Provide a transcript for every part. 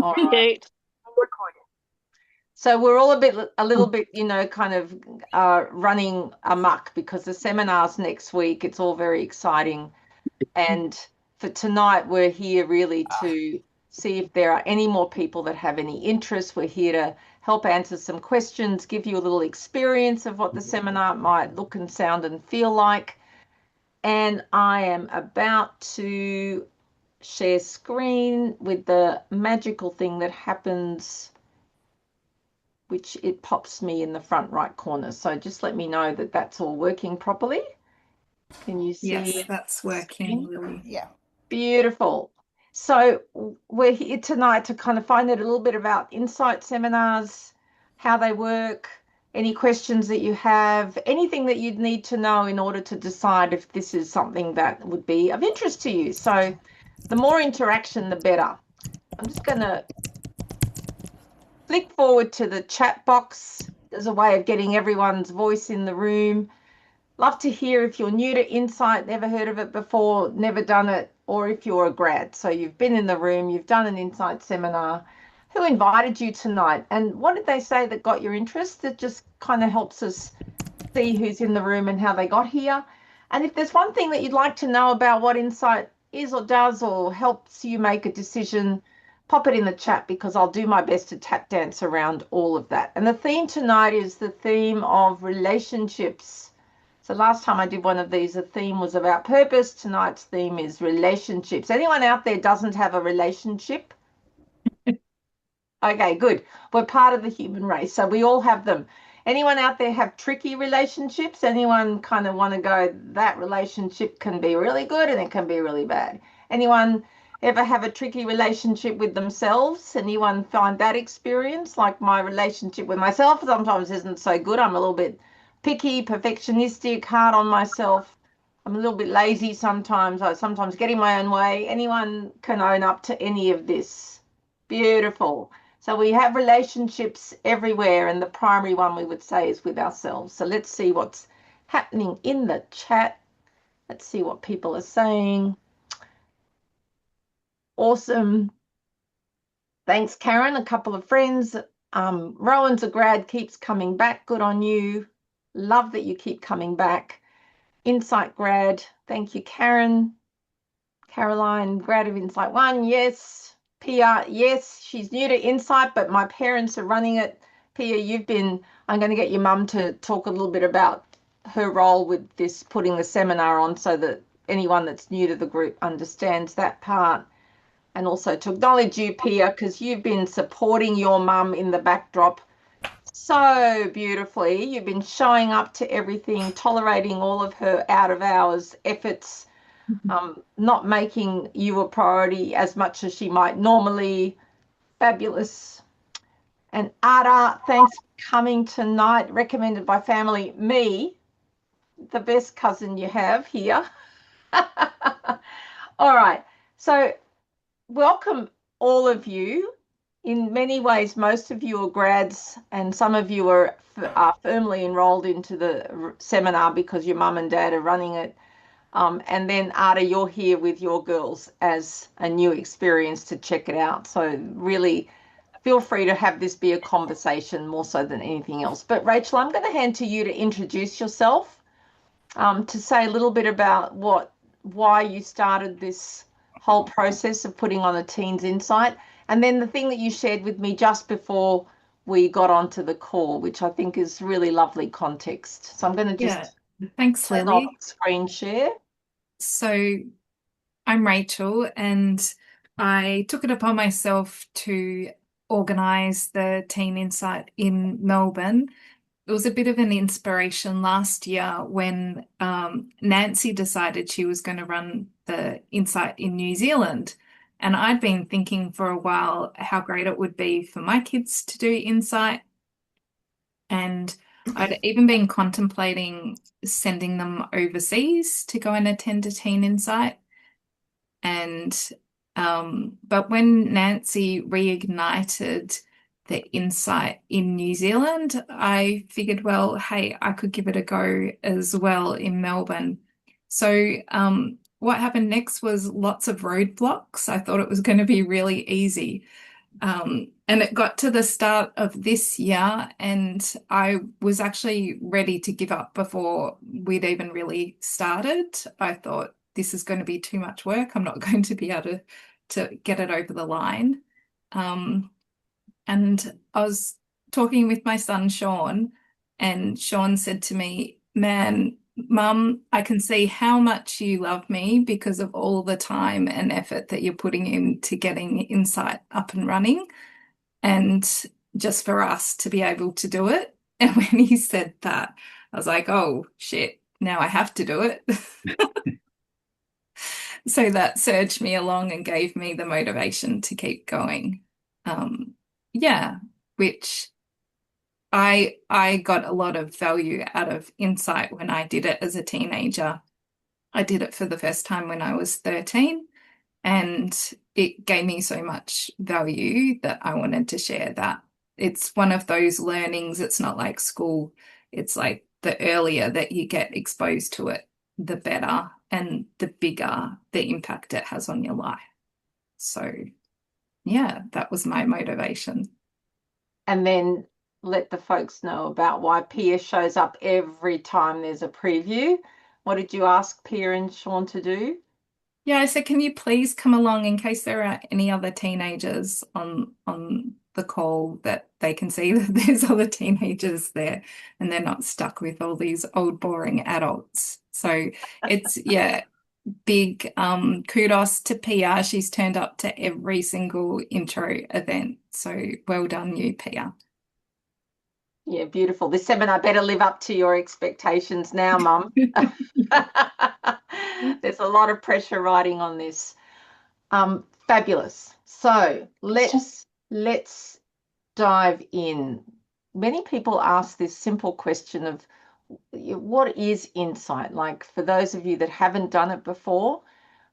All right. Okay. I'm recording. So we're all a little bit, kind of running amok because the seminar's next week. It's all very exciting. And for tonight, we're here really to see if there are any more people that have any interest. We're here to help answer some questions, give you a little experience of what the seminar might look and sound and feel like. And I am about to share screen with the magical thing that happens, which it pops me in the front right corner. So just let me know that that's all working properly. Can you Yes, see that's the working, screen? Lily. Yeah. Beautiful. So we're here tonight to kind of find out a little bit about Insight seminars, how they work, any questions that you have, anything that you'd need to know in order to decide if this is something that would be of interest to you. So the more interaction, the better. I'm just going to flick forward to the chat box as a way of getting everyone's voice in the room. Love to hear if you're new to Insight, never heard of it before, never done it, or if you're a grad. So you've been in the room, you've done an Insight seminar. Who invited you tonight? And what did they say that got your interest? That just kind of helps us see who's in the room and how they got here. And if there's one thing that you'd like to know about what Insight is or does or helps you make a decision, pop it in the chat because I'll do my best to tap dance around all of that. And the theme tonight is the theme of relationships. So last time I did one of these, the theme was about purpose. Tonight's theme is relationships. Anyone out there doesn't have a relationship? Okay, good. We're part of the human race, so we all have them. Anyone out there have tricky relationships? Anyone kind of want to go, that relationship can be really good and it can be really bad? Anyone ever have a tricky relationship with themselves? Anyone find that experience? Like my relationship with myself sometimes isn't so good. I'm a little bit picky, perfectionistic, hard on myself. I'm a little bit lazy sometimes. I sometimes get in my own way. Anyone can own up to any of this. Beautiful. So we have relationships everywhere, and the primary one we would say is with ourselves. So let's see what's happening in the chat. Let's see what people are saying. Awesome. Thanks, Karen. A couple of friends. Rowan's a grad, keeps coming back. Good on you. Love that you keep coming back. Insight grad. Thank you, Karen. Caroline, grad of Insight One. Yes. Pia, yes, she's new to Insight, but my parents are running it. Pia, I'm going to get your mum to talk a little bit about her role with this, putting the seminar on so that anyone that's new to the group understands that part. And also to acknowledge you, Pia, because you've been supporting your mum in the backdrop so beautifully. You've been showing up to everything, tolerating all of her out of hours efforts, not making you a priority as much as she might normally. Fabulous. And Ada, thanks for coming tonight. Recommended by family. Me, the best cousin you have here. All right. So welcome all of you. In many ways, most of you are grads and some of you are firmly enrolled into the seminar because your mum and dad are running it. And then Ada, you're here with your girls as a new experience to check it out. So really feel free to have this be a conversation more so than anything else. But Rachel, I'm going to hand to you to introduce yourself, to say a little bit about why you started this whole process of putting on a Teens Insight, and then the thing that you shared with me just before we got onto the call, which I think is really lovely context. So I'm going to just Thanks, turn off Lily. screen share. So I'm Rachel, and I took it upon myself to organise the Teen Insight in Melbourne. It was a bit of an inspiration last year when Nancy decided she was going to run the Insight in New Zealand. And I'd been thinking for a while how great it would be for my kids to do Insight. And I'd even been contemplating sending them overseas to go and attend a Teen Insight. And but when Nancy reignited the Insight in New Zealand, I figured, well, hey, I could give it a go as well in Melbourne. So what happened next was lots of roadblocks. I thought it was going to be really easy. And it got to the start of this year, and I was actually ready to give up before we'd even really started. I thought this is going to be too much work. I'm not going to be able to get it over the line. Um, and I was talking with my son, Sean, and Sean said to me, Man, Mum, I can see how much you love me because of all the time and effort that you're putting into getting Insight up and running, and just for us to be able to do it. And when he said that, I was like, oh shit, now I have to do it. So that surged me along and gave me the motivation to keep going. Um, yeah, which I got a lot of value out of Insight when I did it as a teenager. I did it for the first time when I was 13, and it gave me so much value that I wanted to share that. It's one of those learnings, it's not like school. It's like the earlier that you get exposed to it, the better and the bigger the impact it has on your life. So, yeah, that was my motivation. And then let the folks know about why Pia shows up every time there's a preview. What did you ask Pia and Sean to do? Yeah, I said, can you please come along in case there are any other teenagers on the call that they can see that there's other teenagers there and they're not stuck with all these old boring adults. So it's yeah, big kudos to Pia. She's turned up to every single intro event. So well done you, Pia. Yeah, beautiful. This seminar better live up to your expectations now, Mum. There's a lot of pressure riding on this. Fabulous. So let's dive in. Many people ask this simple question of what is insight? Like for those of you that haven't done it before,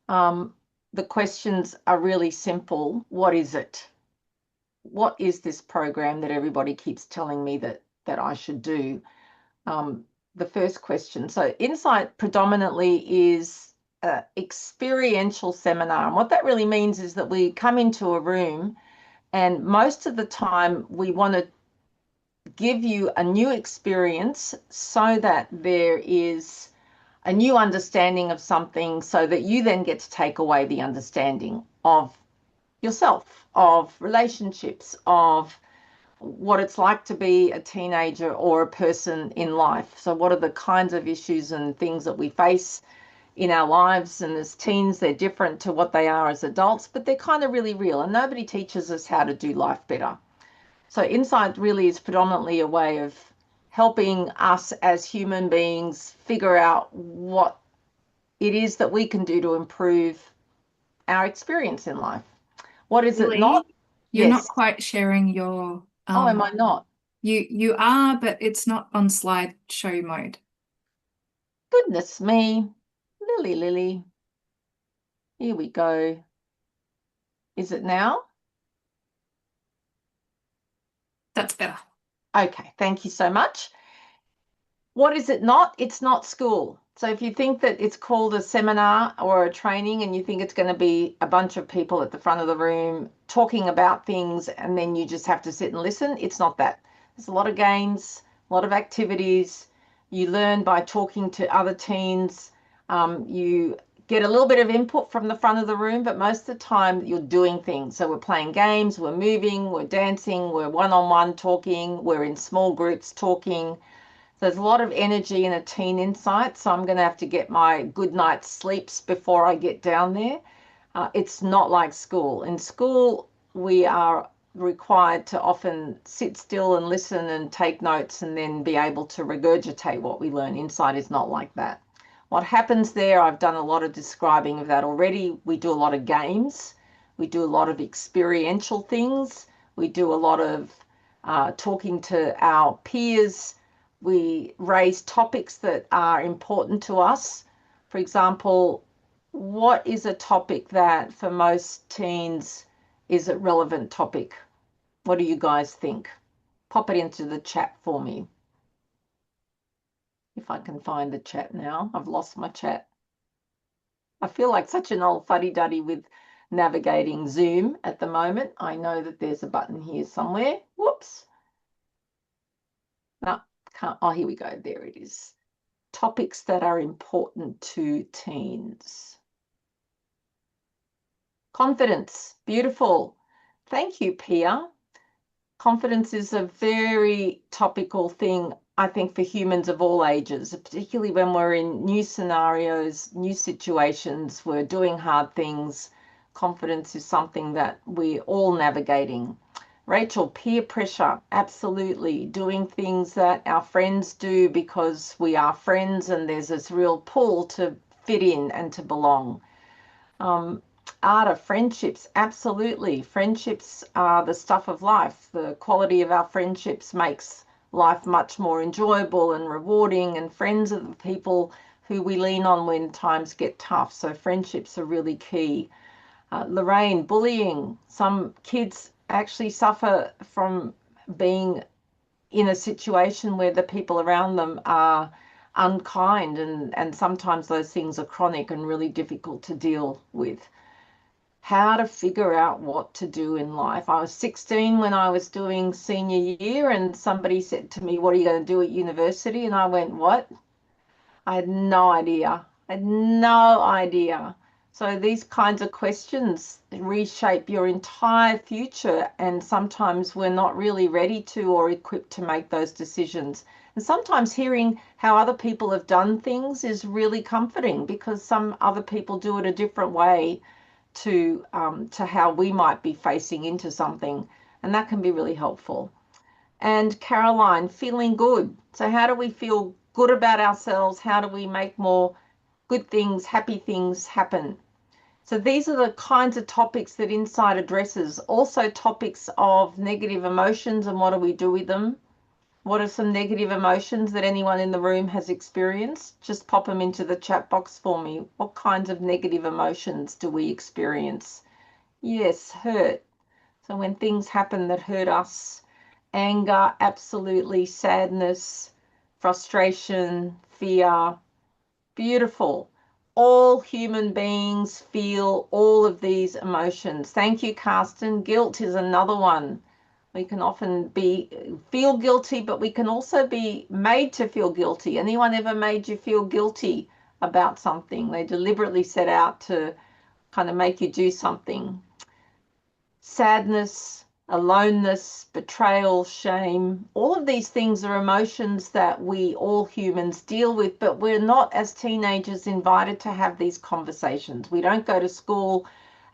the questions are really simple. What is it? What is this program that everybody keeps telling me that I should do? The first question. So Insight predominantly is an experiential seminar. And what that really means is that we come into a room and most of the time we want to give you a new experience so that there is a new understanding of something so that you then get to take away the understanding of yourself, of relationships, of what it's like to be a teenager or a person in life. So, what are the kinds of issues and things that we face in our lives? And as teens, they're different to what they are as adults, but they're kind of really real. And nobody teaches us how to do life better. So, insight really is predominantly a way of helping us as human beings figure out what it is that we can do to improve our experience in life. What is it not? Really? You're not Yes. quite sharing your Oh, am I not? you are, but it's not on slideshow mode. Goodness me. Lily. Here we go. Is it now? That's better. Okay, thank you so much. What is it not? It's not school. So if you think that it's called a seminar or a training and you think it's going to be a bunch of people at the front of the room talking about things and then you just have to sit and listen, it's not that. There's a lot of games, a lot of activities. You learn by talking to other teens. You get a little bit of input from the front of the room, but most of the time you're doing things. So we're playing games, we're moving, we're dancing, we're one-on-one talking, we're in small groups talking. There's a lot of energy in a teen insight, so I'm going to have to get my good night's sleeps before I get down there. It's not like school. In school, we are required to often sit still and listen and take notes and then be able to regurgitate what we learn. Insight is not like that. What happens there, I've done a lot of describing of that already. We do a lot of games. We do a lot of experiential things. We do a lot of talking to our peers. We raise topics that are important to us. For example, what is a topic that for most teens is a relevant topic? What do you guys think? Pop it into the chat for me. If I can find the chat now. I've lost my chat. I feel like such an old fuddy-duddy with navigating Zoom at the moment. I know that there's a button here somewhere. Whoops. No, can't. Oh, here we go. There it is. Topics that are important to teens. Confidence. Beautiful. Thank you, Pia. Confidence is a very topical thing, I think, for humans of all ages, particularly when we're in new scenarios, new situations, we're doing hard things. Confidence is something that we're all navigating. Rachel, peer pressure, absolutely. Doing things that our friends do because we are friends and there's this real pull to fit in and to belong. Art of friendships, absolutely. Friendships are the stuff of life. The quality of our friendships makes life much more enjoyable and rewarding, and friends are the people who we lean on when times get tough. So friendships are really key. Lorraine, bullying. Some kids actually suffer from being in a situation where the people around them are unkind, and sometimes those things are chronic and really difficult to deal with. How to figure out what to do in life. I was 16 when I was doing senior year, and somebody said to me, "What are you going to do at university?" And I went, "What?" I had no idea. I had no idea. So these kinds of questions reshape your entire future, and sometimes we're not really ready to or equipped to make those decisions. And sometimes hearing how other people have done things is really comforting, because some other people do it a different way to how we might be facing into something, and that can be really helpful. And Caroline, feeling good. So how do we feel good about ourselves? How do we make more good things, happy things happen? So these are the kinds of topics that Insight addresses. Also topics of negative emotions and what do we do with them. What are some negative emotions that anyone in the room has experienced? Just pop them into the chat box for me. What kinds of negative emotions do we experience? Yes, hurt. So when things happen that hurt us, anger, absolutely, sadness, frustration, fear. Beautiful. All human beings feel all of these emotions. Thank you, Carsten. Guilt is another one. We can often feel guilty, but we can also be made to feel guilty. Anyone ever made you feel guilty about something? They deliberately set out to kind of make you do something. Sadness, aloneness, betrayal, shame, all of these things are emotions that we all humans deal with, but we're not, as teenagers, invited to have these conversations. We don't go to school.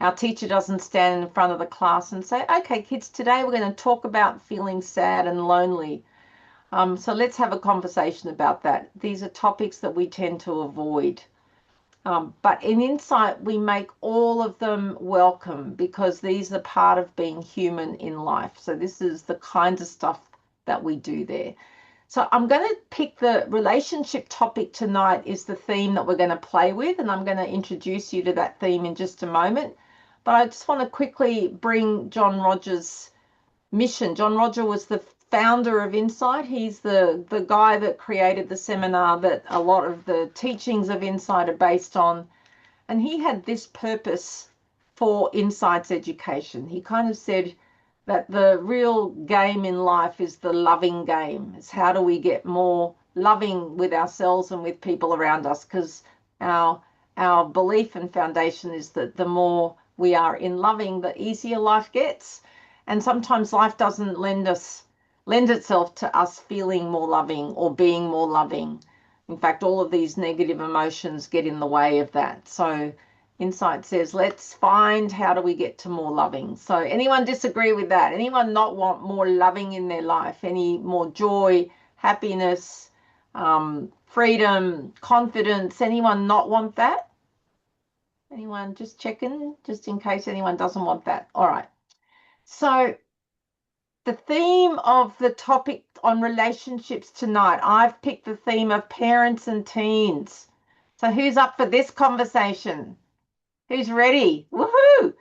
Our teacher doesn't stand in front of the class and say, "Okay, kids, today we're going to talk about feeling sad and lonely. So let's have a conversation about that." These are topics that we tend to avoid. But in Insight, we make all of them welcome, because these are part of being human in life. So this is the kinds of stuff that we do there. So I'm going to pick the relationship topic tonight is the theme that we're going to play with, and I'm going to introduce you to that theme in just a moment. But I just want to quickly bring John Rogers' mission. John Roger was the founder of Insight. He's the guy that created the seminar that a lot of the teachings of Insight are based on. And he had this purpose for Insight's education. He kind of said that the real game in life is the loving game. It's how do we get more loving with ourselves and with people around us, because our belief and foundation is that the more we are in loving, the easier life gets. And sometimes life doesn't lend itself to us feeling more loving or being more loving. In fact, all of these negative emotions get in the way of that. So Insight says, let's find how do we get to more loving. So anyone disagree with that? Anyone not want more loving in their life? Any more joy, happiness, freedom, confidence? Anyone not want that? Anyone just checking, just in case anyone doesn't want that? All right. So the theme of the topic on relationships tonight, I've picked the theme of parents and teens. So who's up for this conversation? Who's ready? Woohoo!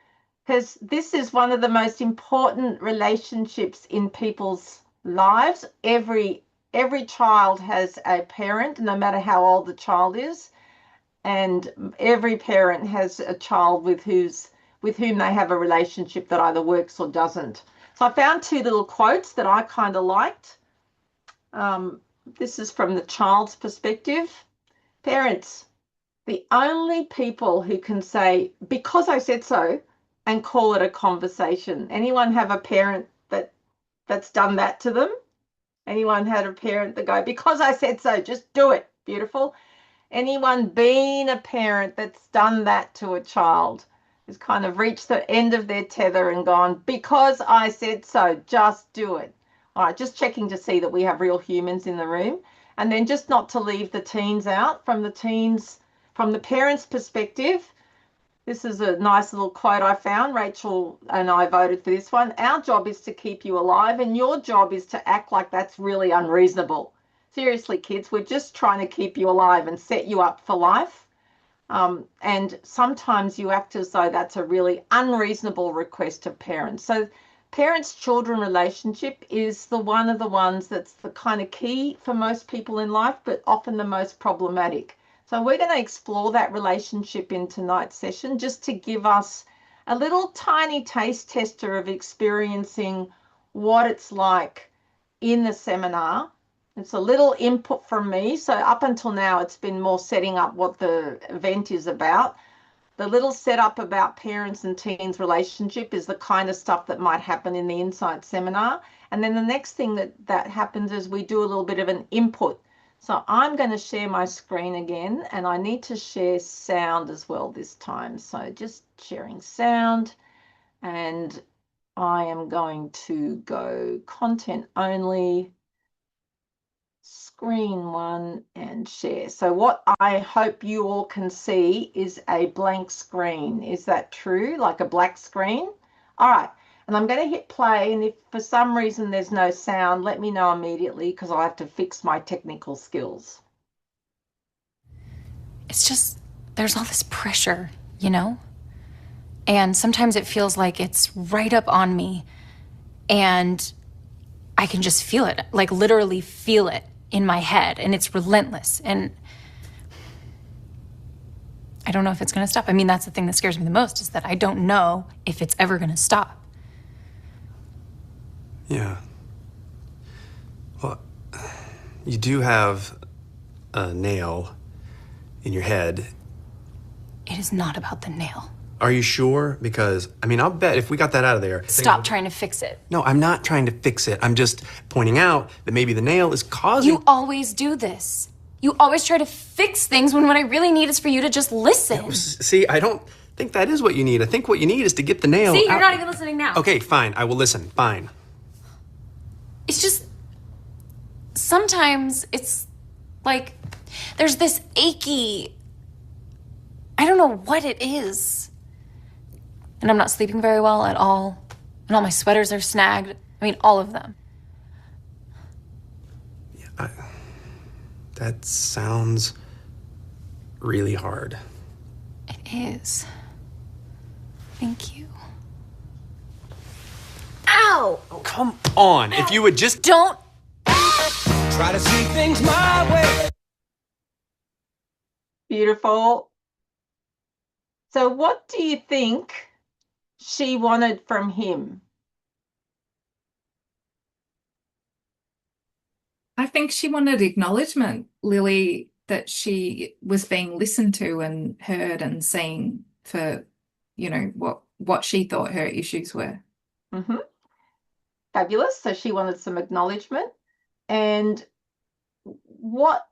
Because this is one of the most important relationships in people's lives. Every child has a parent, no matter how old the child is, and every parent has a child with with whom they have a relationship that either works or doesn't. So I found two little quotes that I kind of liked. This is from the child's perspective. Parents, the only people who can say, because I said so, and call it a conversation. Anyone have a parent that's done that to them? Anyone had a parent that go, because I said so, just do it. Beautiful. Anyone been a parent that's done that to a child, who's kind of reached the end of their tether and gone, because I said so, just do it. All right, just checking to see that we have real humans in the room. And then just not to leave the teens out. From the parents' perspective, this is a nice little quote I found. Rachel and I voted for this one. Our job is to keep you alive, and your job is to act like that's really unreasonable. Seriously, kids, we're just trying to keep you alive and set you up for life. And sometimes you act as though that's a really unreasonable request of parents. So parents-children relationship is one of the ones that's the kind of key for most people in life, but often the most problematic. So we're going to explore that relationship in tonight's session just to give us a little tiny taste tester of experiencing what it's like in the seminar. It's a little input from me. So up until now, it's been more setting up what the event is about. The little setup about parents and teens relationship is the kind of stuff that might happen in the Insight seminar. And then the next thing that happens is we do a little bit of an input. So I'm going to share my screen again, and I need to share sound as well this time. So just sharing sound, and I am going to go content only, screen one, and share. So what I hope you all can see is a blank screen. Is that true? Like a black screen? All right. And I'm going to hit play, and if for some reason there's no sound, let me know immediately because I have to fix my technical skills. It's just, there's all this pressure, you know? And sometimes it feels like it's right up on me, and I can just feel it, like literally feel it in my head, and it's relentless. And I don't know if it's going to stop. I mean, that's the thing that scares me the most, is that I don't know if it's ever going to stop. Yeah. Well, you do have a nail in your head. It is not about the nail. Are you sure? Because, I mean, I'll bet if we got that out of there... Stop trying to fix it. No, I'm not trying to fix it. I'm just pointing out that maybe the nail is causing... You always do this. You always try to fix things when what I really need is for you to just listen. Yeah, see, I don't think that is what you need. I think what you need is to get the nail See, you're out. not even listening now. Okay, fine. I will listen. Fine. It's just... Sometimes it's like there's this achy... I don't know what it is. And I'm not sleeping very well at all. And all my sweaters are snagged. I mean, all of them. Yeah, that sounds really hard. It is. Thank you. Ow! Oh, come on. If you would just... Don't... Try to see things my way. Beautiful. So what do you think she wanted from him? I think she wanted acknowledgement, Lily, that she was being listened to and heard and seen for, you know, what she thought her issues were. Mm-hmm. Fabulous. So she wanted some acknowledgement. And what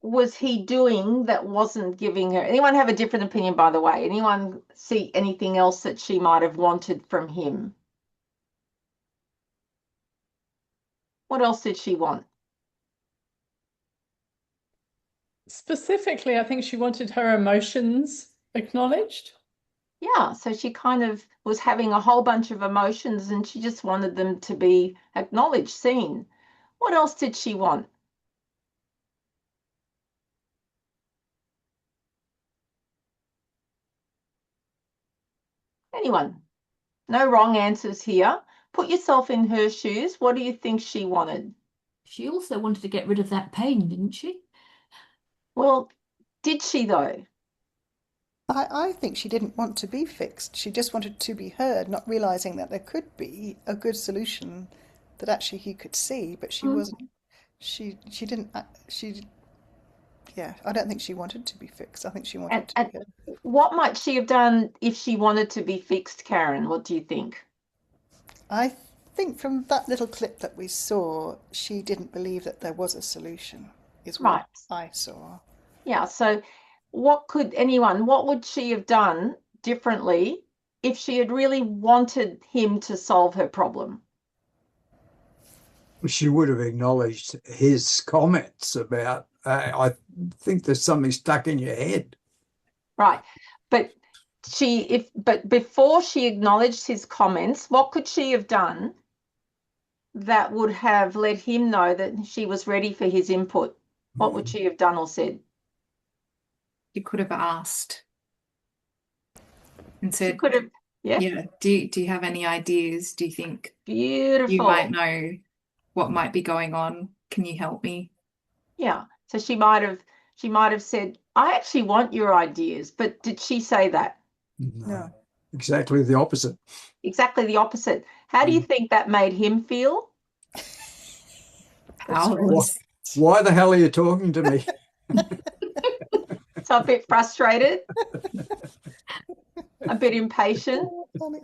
was he doing that wasn't giving her? Anyone have a different opinion, by the way? Anyone see anything else that she might have wanted from him? What else did she want? Specifically, I think she wanted her emotions acknowledged. Yeah, so she kind of was having a whole bunch of emotions and she just wanted them to be acknowledged, seen. What else did she want? Anyone? No wrong answers here. Put yourself in her shoes. What do you think she wanted? She also wanted to get rid of that pain, didn't she? Well, did she though? I think she didn't want to be fixed. She just wanted to be heard, not realizing that there could be a good solution that actually he could see, but she Mm. wasn't. She didn't. She Yeah. I don't think she wanted to be fixed. I think she wanted to And be heard. what might she have done if she wanted to be fixed, Karen? What do you think? I think from that little clip that we saw, she didn't believe that there was a solution, is Right. what I saw. Yeah. So what would she have done differently if she had really wanted him to solve her problem? She would have acknowledged his comments about, I think there's something stuck in your head. Right. But before she acknowledged his comments, what could she have done that would have let him know that she was ready for his input? What would she have done or said? You could have asked and She said, could have, yeah, yeah, do you have any ideas? Do you think you beautiful. might know what might be going on? Can you help me? Yeah. So she might have said, I actually want your ideas, but did she say that? No. Exactly the opposite. Exactly the opposite. How do you think that made him feel? Powerless. Why the hell are you talking to me? So a bit frustrated, a bit impatient. Funny.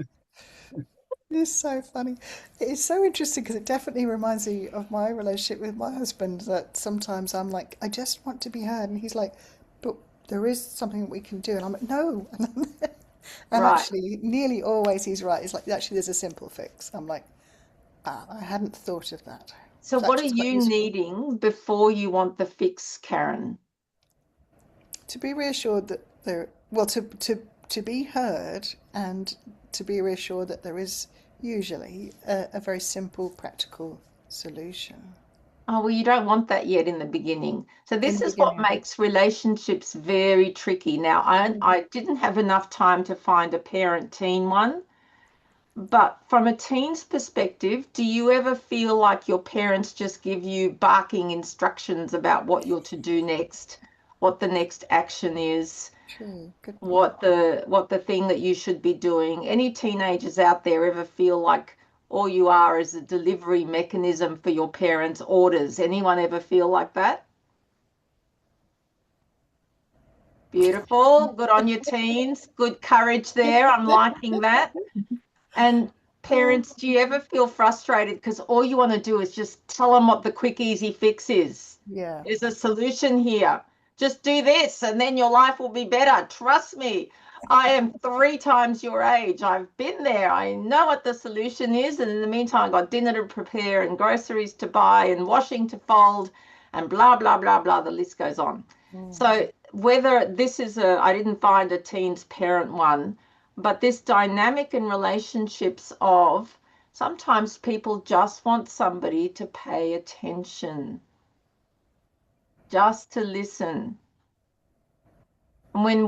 It's so funny. It's so interesting because it definitely reminds me of my relationship with my husband, that sometimes I'm like, I just want to be heard. And he's like, but there is something we can do. And I'm like, no. And Right. actually, nearly always he's right. It's like, actually, there's a simple fix. I'm like, I hadn't thought of that. So It's what are actually quite you useful. needing before you want the fix, Karen? To be reassured that to be heard, and to be reassured that there is usually a very simple, practical solution. Oh, well, you don't want that yet in the beginning. So In this the is what beginning. makes relationships very tricky. Now, I didn't have enough time to find a parent-teen one, but from a teen's perspective, do you ever feel like your parents just give you barking instructions about what you're to do next, what the next action is, True. Good point. what the thing that you should be doing? Any teenagers out there ever feel like all you are is a delivery mechanism for your parents' orders? Anyone ever feel like that? Beautiful. Good on your teens. Good courage there. I'm liking that. And parents, do you ever feel frustrated because all you want to do is just tell them what the quick, easy fix is? Yeah. There's a solution here. Just do this and then your life will be better. Trust me. I am 3 times your age. I've been there. I know what the solution is. And in the meantime, I've got dinner to prepare and groceries to buy and washing to fold and blah, blah, blah, blah. The list goes on. So whether this is I didn't find a teens parent one, but this dynamic in relationships of sometimes people just want somebody to pay attention, just to listen. And when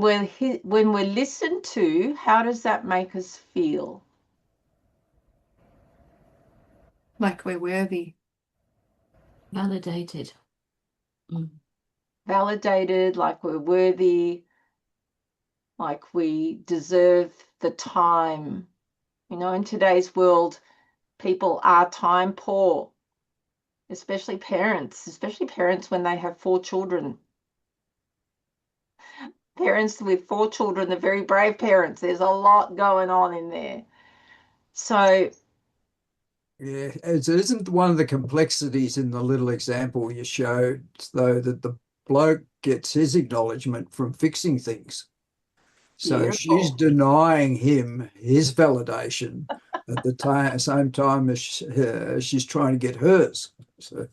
we're listened to, how does that make us feel? Like we're worthy. Validated. Mm. Validated, like we're worthy, like we deserve the time. You know, in today's world, people are time poor, especially parents when they have 4 children. Parents with 4 children are very brave parents. There's a lot going on in there. So, Yeah, isn't one of the complexities in the little example you showed, though, that the bloke gets his acknowledgement from fixing things. So she's beautiful. denying him his validation at the same time as she's trying to get hers. So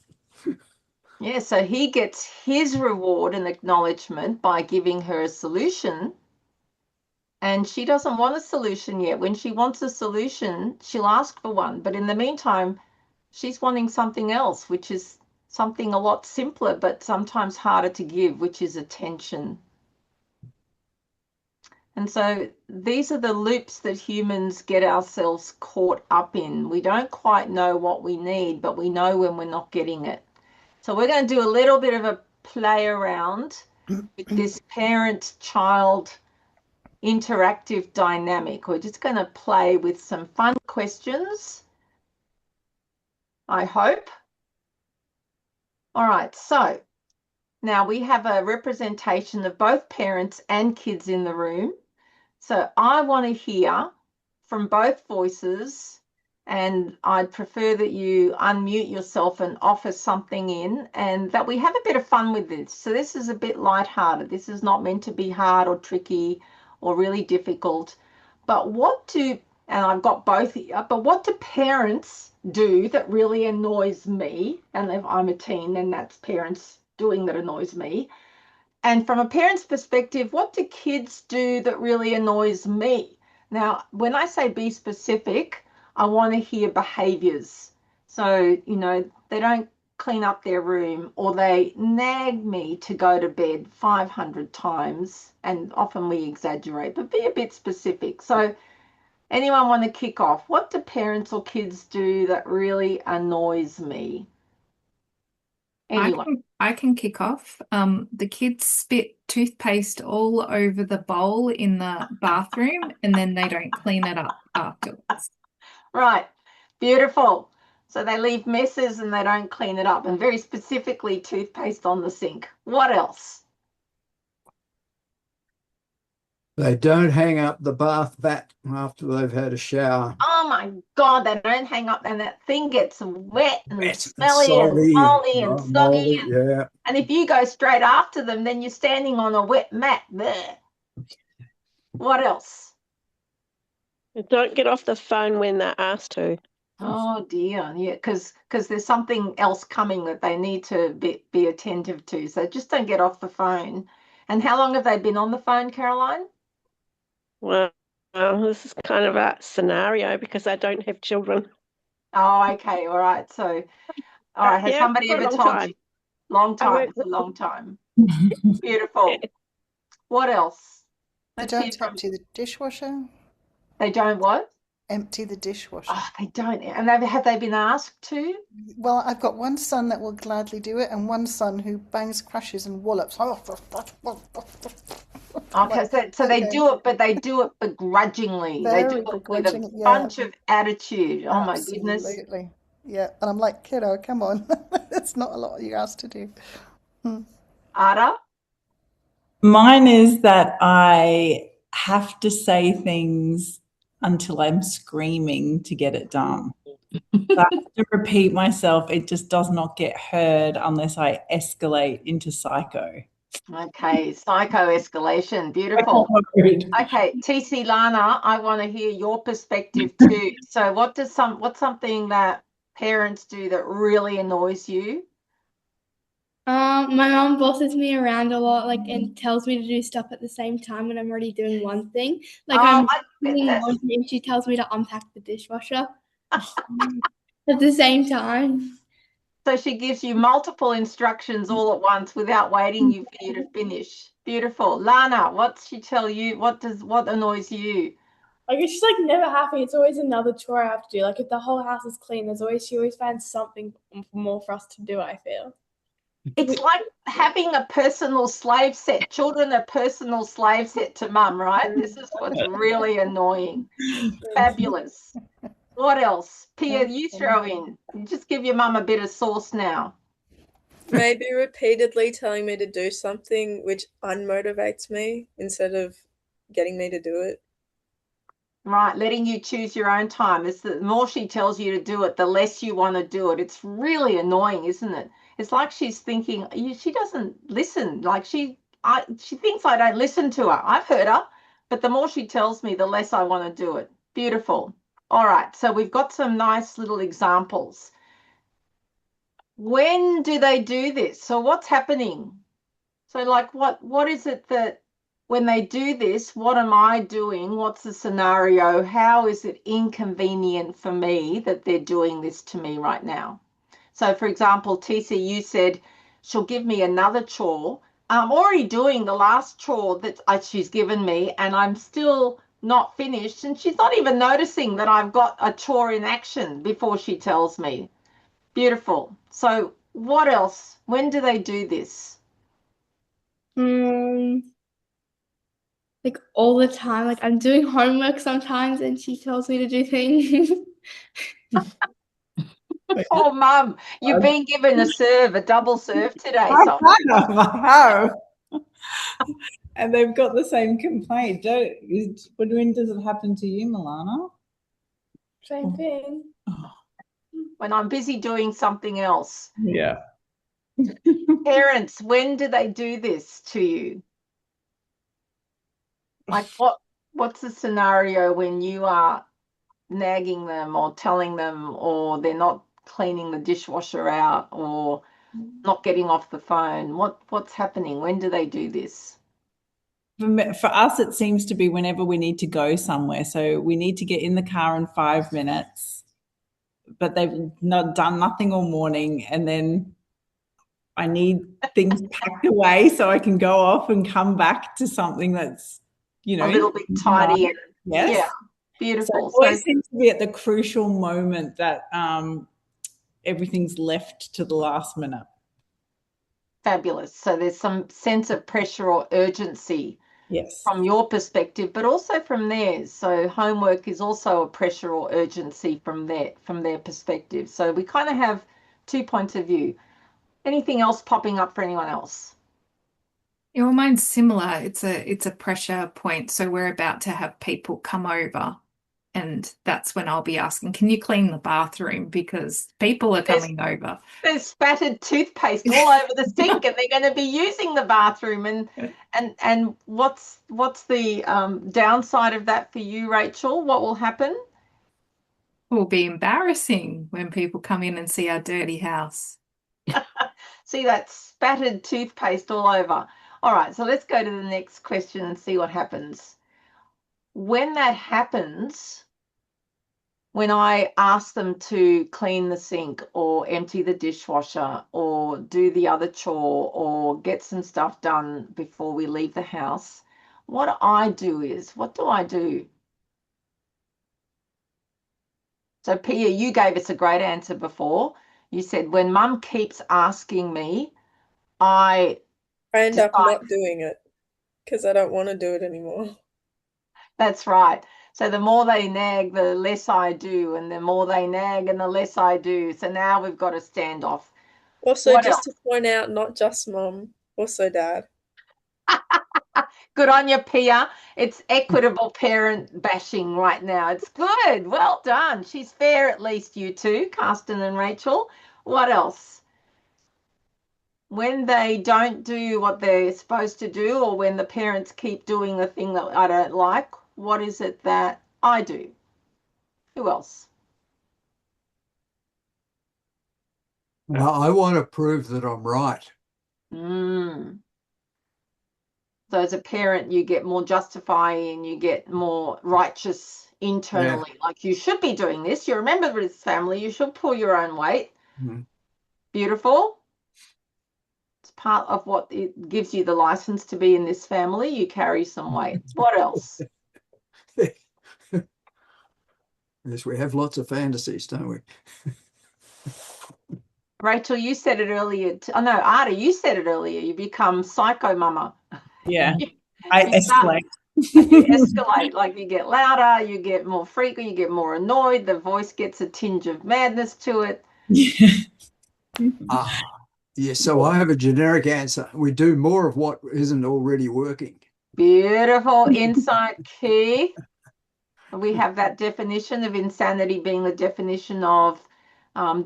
Yeah, so he gets his reward and acknowledgement by giving her a solution. And she doesn't want a solution yet. When she wants a solution, she'll ask for one. But in the meantime, she's wanting something else, which is something a lot simpler, but sometimes harder to give, which is attention. And so these are the loops that humans get ourselves caught up in. We don't quite know what we need, but we know when we're not getting it. So we're going to do a little bit of a play around with this parent-child interactive dynamic. We're just going to play with some fun questions, I hope. All right, so now we have a representation of both parents and kids in the room. So I want to hear from both voices, and I'd prefer that you unmute yourself and offer something in, and that we have a bit of fun with this. So this is a bit lighthearted. This is not meant to be hard or tricky or really difficult. But and I've got both here, but what do parents do that really annoys me? And if I'm a teen, then that's parents doing that annoys me. And from a parent's perspective, what do kids do that really annoys me? Now, when I say be specific, I want to hear behaviors. So, they don't clean up their room, or they nag me to go to bed 500 times, and often we exaggerate, but be a bit specific. So anyone want to kick off? What do parents or kids do that really annoys me? Anyone? I can kick off. The kids spit toothpaste all over the bowl in the bathroom, and then they don't clean it up afterwards. Right. Beautiful. So they leave messes and they don't clean it up, and very specifically toothpaste on the sink. What else? They don't hang up the bath mat after they've had a shower. Oh my God, they don't hang up, and that thing gets wet and Wet and smelly and soggy moldy and and soggy. moldy, yeah. And if you go straight after them, then you're standing on a wet mat there. What else? Don't get off the phone when they're asked to. Oh dear, yeah, because there's something else coming that they need to be attentive to. So just don't get off the phone. And how long have they been on the phone, Caroline? Well, this is kind of a scenario because I don't have children. Oh, okay, all right. So, all right, has Yeah, somebody for a ever long told time. you? Long I time, worked it's a long time. Beautiful. What else? They Let's hear don't from. empty the dishwasher. They don't what? Empty the dishwasher. Oh, they don't. And have they been asked to? Well, I've got one son that will gladly do it, and one son who bangs, crashes, and wallops. Okay, so they okay. do it, but they do it begrudgingly. They do Very it with a begrudging, yeah. bunch of attitude. Oh my goodness. Absolutely. Yeah, and I'm like, kiddo, come on. It's not a lot you asked to do. Ada? Mine is that I have to say things until I'm screaming to get it done. I have to repeat myself. It just does not get heard unless I escalate into psycho. Okay, psycho escalation. Beautiful. Okay, TC Lana, I want to hear your perspective too. So what's something that parents do that really annoys you? My mom bosses me around a lot, and tells me to do stuff at the same time when I'm already doing one thing. I'm doing laundry and she tells me to unpack the dishwasher at the same time. So she gives you multiple instructions all at once without waiting for you to finish. Beautiful. Lana, what's she tell you? What annoys you? It's just never happy. It's always another chore I have to do. If the whole house is clean, she always finds something more for us to do, I feel. It's like having a personal slave set. Children are personal slave set to mum, right? This is what's really annoying. Fabulous. What else? Pia, you throw in. You just give your mum a bit of sauce now. Maybe repeatedly telling me to do something which unmotivates me instead of getting me to do it. Right, letting you choose your own time. The more she tells you to do it, the less you want to do it. It's really annoying, isn't it? It's like she's thinking, she doesn't listen. She thinks I don't listen to her. I've heard her, but the more she tells me, the less I want to do it. Beautiful. All right, so we've got some nice little examples. When do they do this? So what's happening? So what is it that when they do this, what am I doing? What's the scenario? How is it inconvenient for me that they're doing this to me right now? So for example, TC, you said she'll give me another chore. I'm already doing the last chore that she's given me, and I'm still not finished, and she's not even noticing that I've got a chore in action before she tells me. Beautiful. So what else? When do they do this? like all the time. Like I'm doing homework sometimes and she tells me to do things. Oh, Mum, you've been given a double serve today. So And they've got the same complaint. When does it happen to you, Milana? Same thing. when I'm busy doing something else. Yeah. Parents, when do they do this to you? Like what's the scenario when you are nagging them or telling them, or they're not cleaning the dishwasher out or not getting off the phone? What's happening? When do they do this? For us, it seems to be whenever we need to go somewhere. So we need to get in the car in 5 minutes, but they've not done nothing all morning, and then I need things packed away so I can go off and come back to something that's, you know, a little bit tidy. And, yes. Yeah, beautiful. So it always seems to be at the crucial moment that everything's left to the last minute. Fabulous. So there's some sense of pressure or urgency. Yes. From your perspective, but also from theirs. So homework is also a pressure or urgency from their perspective. So we kind of have 2 points of view. Anything else popping up for anyone else? Yeah, well, mine's similar. It's a pressure point. So we're about to have people come over, and that's when I'll be asking, can you clean the bathroom? Because people are coming over. There's spattered toothpaste all over the sink, and they're going to be using the bathroom. And what's the downside of that for you, Rachel? What will happen? It will be embarrassing when people come in and see our dirty house. See that spattered toothpaste all over. All right, so let's go to the next question and see what happens. When that happens, when I ask them to clean the sink or empty the dishwasher or do the other chore or get some stuff done before we leave the house, what I do is, what do I do? So Pia, you gave us a great answer before. You said, when Mum keeps asking me, I end up not doing it because I don't want to do it anymore. That's right. So the more they nag, the less I do, and the more they nag and the less I do. So now we've got a standoff. Also, just to point out, not just Mum, also Dad. Good on you, Pia. It's equitable parent bashing right now. It's good. Well done. She's fair, at least, you two, Karsten and Rachel. What else? When they don't do what they're supposed to do, or when the parents keep doing the thing that I don't like, what is it that I do? Who else? Now, I want to prove that I'm right. So as a parent, you get more justifying, you get more righteous internally. Yeah. Like, you should be doing this. You're a member of this family. You should pull your own weight. Beautiful. It's part of what it gives you the license to be in this family. You carry some weight. What else? Yes, we have lots of fantasies, don't we? Rachel, you said it earlier. Oh, no, Arda, you said it earlier. You become psycho mama. Yeah, I escalate. You escalate, like you get louder, you get more frequent, you get more annoyed, the voice gets a tinge of madness to it. Yeah, so I have a generic answer. We do more of what isn't already working. Beautiful insight, Keith. We have that definition of insanity being the definition of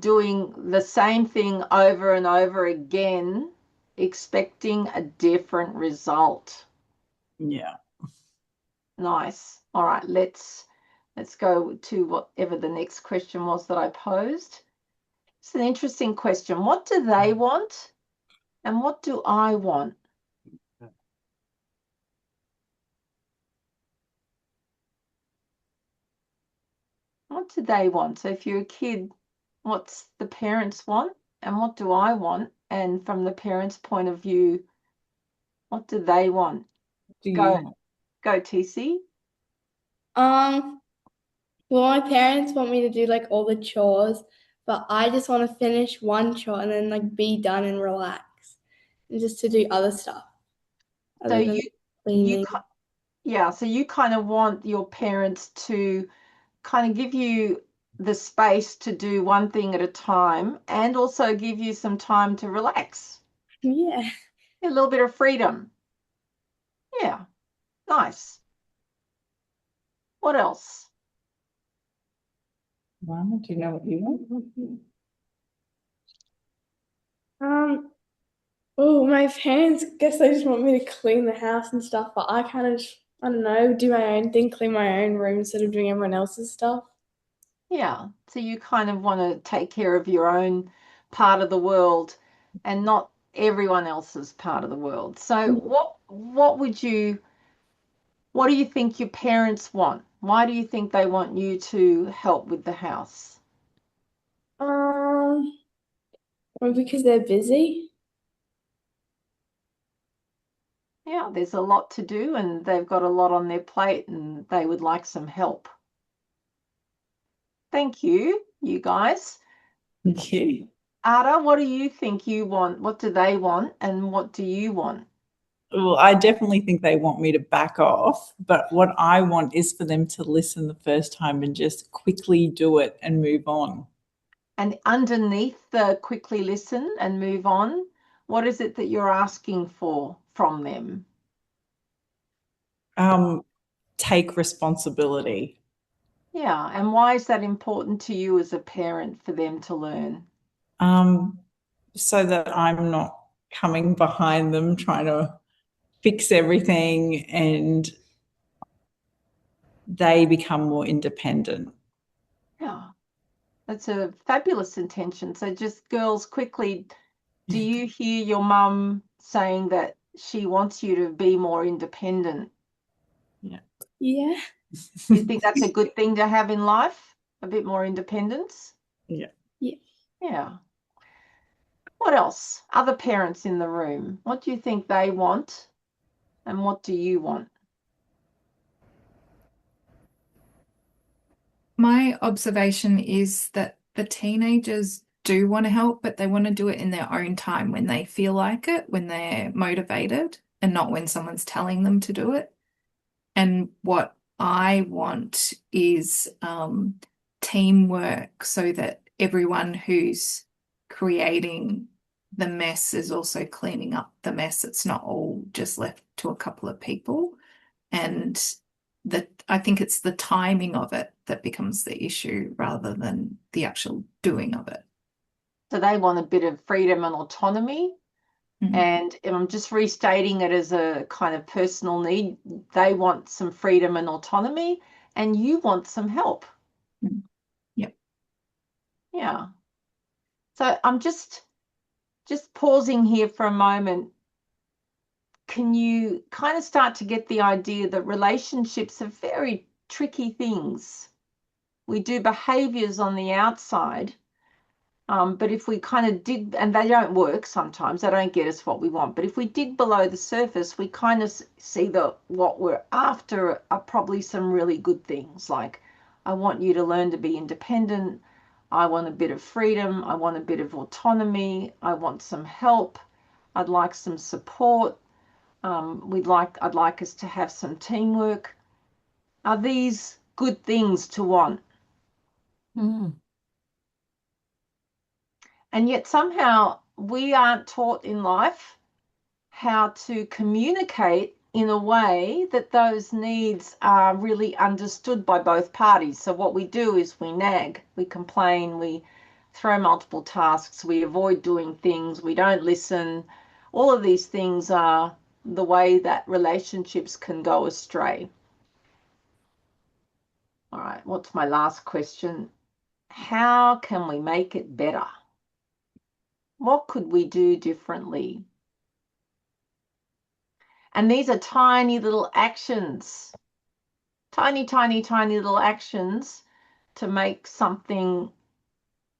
doing the same thing over and over again, expecting a different result. Yeah. Nice. All right, let's go to whatever the next question was that I posed. It's an interesting question. What do they want and what do I want? What do they want? So if you're a kid, what's the parents want and what do I want? And from the parents' point of view, what do they want? Go, TC. Well, my parents want me to do like all the chores, but I just want to finish one chore and then like be done and relax, and just to do other stuff. So Yeah, so you kind of want your parents to kind of give you the space to do one thing at a time and also give you some time to relax. Yeah. A little bit of freedom. Yeah, nice. What else? Mama, do you know what you want? Oh, my parents guess they just want me to clean the house and stuff, but I kind of just, I don't know, do my own thing, clean my own room instead of doing everyone else's stuff. Yeah, so you kind of want to take care of your own part of the world and not everyone else's part of the world. So what do you think your parents want? Why do you think they want you to help with the house? Well, because they're busy. Yeah, there's a lot to do and they've got a lot on their plate and they would like some help. Thank you, you guys. Thank you. Ada, what do you think you want? What do they want and what do you want? Well, I definitely think they want me to back off, but what I want is for them to listen the first time and just quickly do it and move on. And underneath the quickly listen and move on, what is it that you're asking for from them? Take responsibility. Yeah, and why is that important to you as a parent for them to learn? So that I'm not coming behind them trying to fix everything and they become more independent. Yeah, that's a fabulous intention. So just girls, quickly, do you hear your mum saying that she wants you to be more independent? Yeah. Yeah. Do you think that's a good thing to have in life? A bit more independence? Yeah. Yeah. Yeah. What else? Other parents in the room, what do you think they want and what do you want? My observation is that the teenagers do want to help, but they want to do it in their own time when they feel like it, when they're motivated, and not when someone's telling them to do it. And what I want is teamwork so that everyone who's creating the mess is also cleaning up the mess. It's not all just left to a couple of people. And I think it's the timing of it that becomes the issue rather than the actual doing of it. So they want a bit of freedom and autonomy. And I'm just restating it as a kind of personal need. They want some freedom and autonomy, and you want some help. Yep. Yeah. So I'm just pausing here for a moment. Can you kind of start to get the idea that relationships are very tricky things? We do behaviors on the outside. But if we kind of dig, and they don't work sometimes, they don't get us what we want. But if we dig below the surface, we kind of see that what we're after are probably some really good things. Like, I want you to learn to be independent. I want a bit of freedom. I want a bit of autonomy. I want some help. I'd like some support. I'd like us to have some teamwork. Are these good things to want? And yet somehow we aren't taught in life how to communicate in a way that those needs are really understood by both parties. So what we do is we nag, we complain, we throw multiple tasks, we avoid doing things, we don't listen. All of these things are the way that relationships can go astray. All right, what's my last question? How can we make it better? What could we do differently? And these are tiny little actions, tiny, tiny, tiny little actions to make something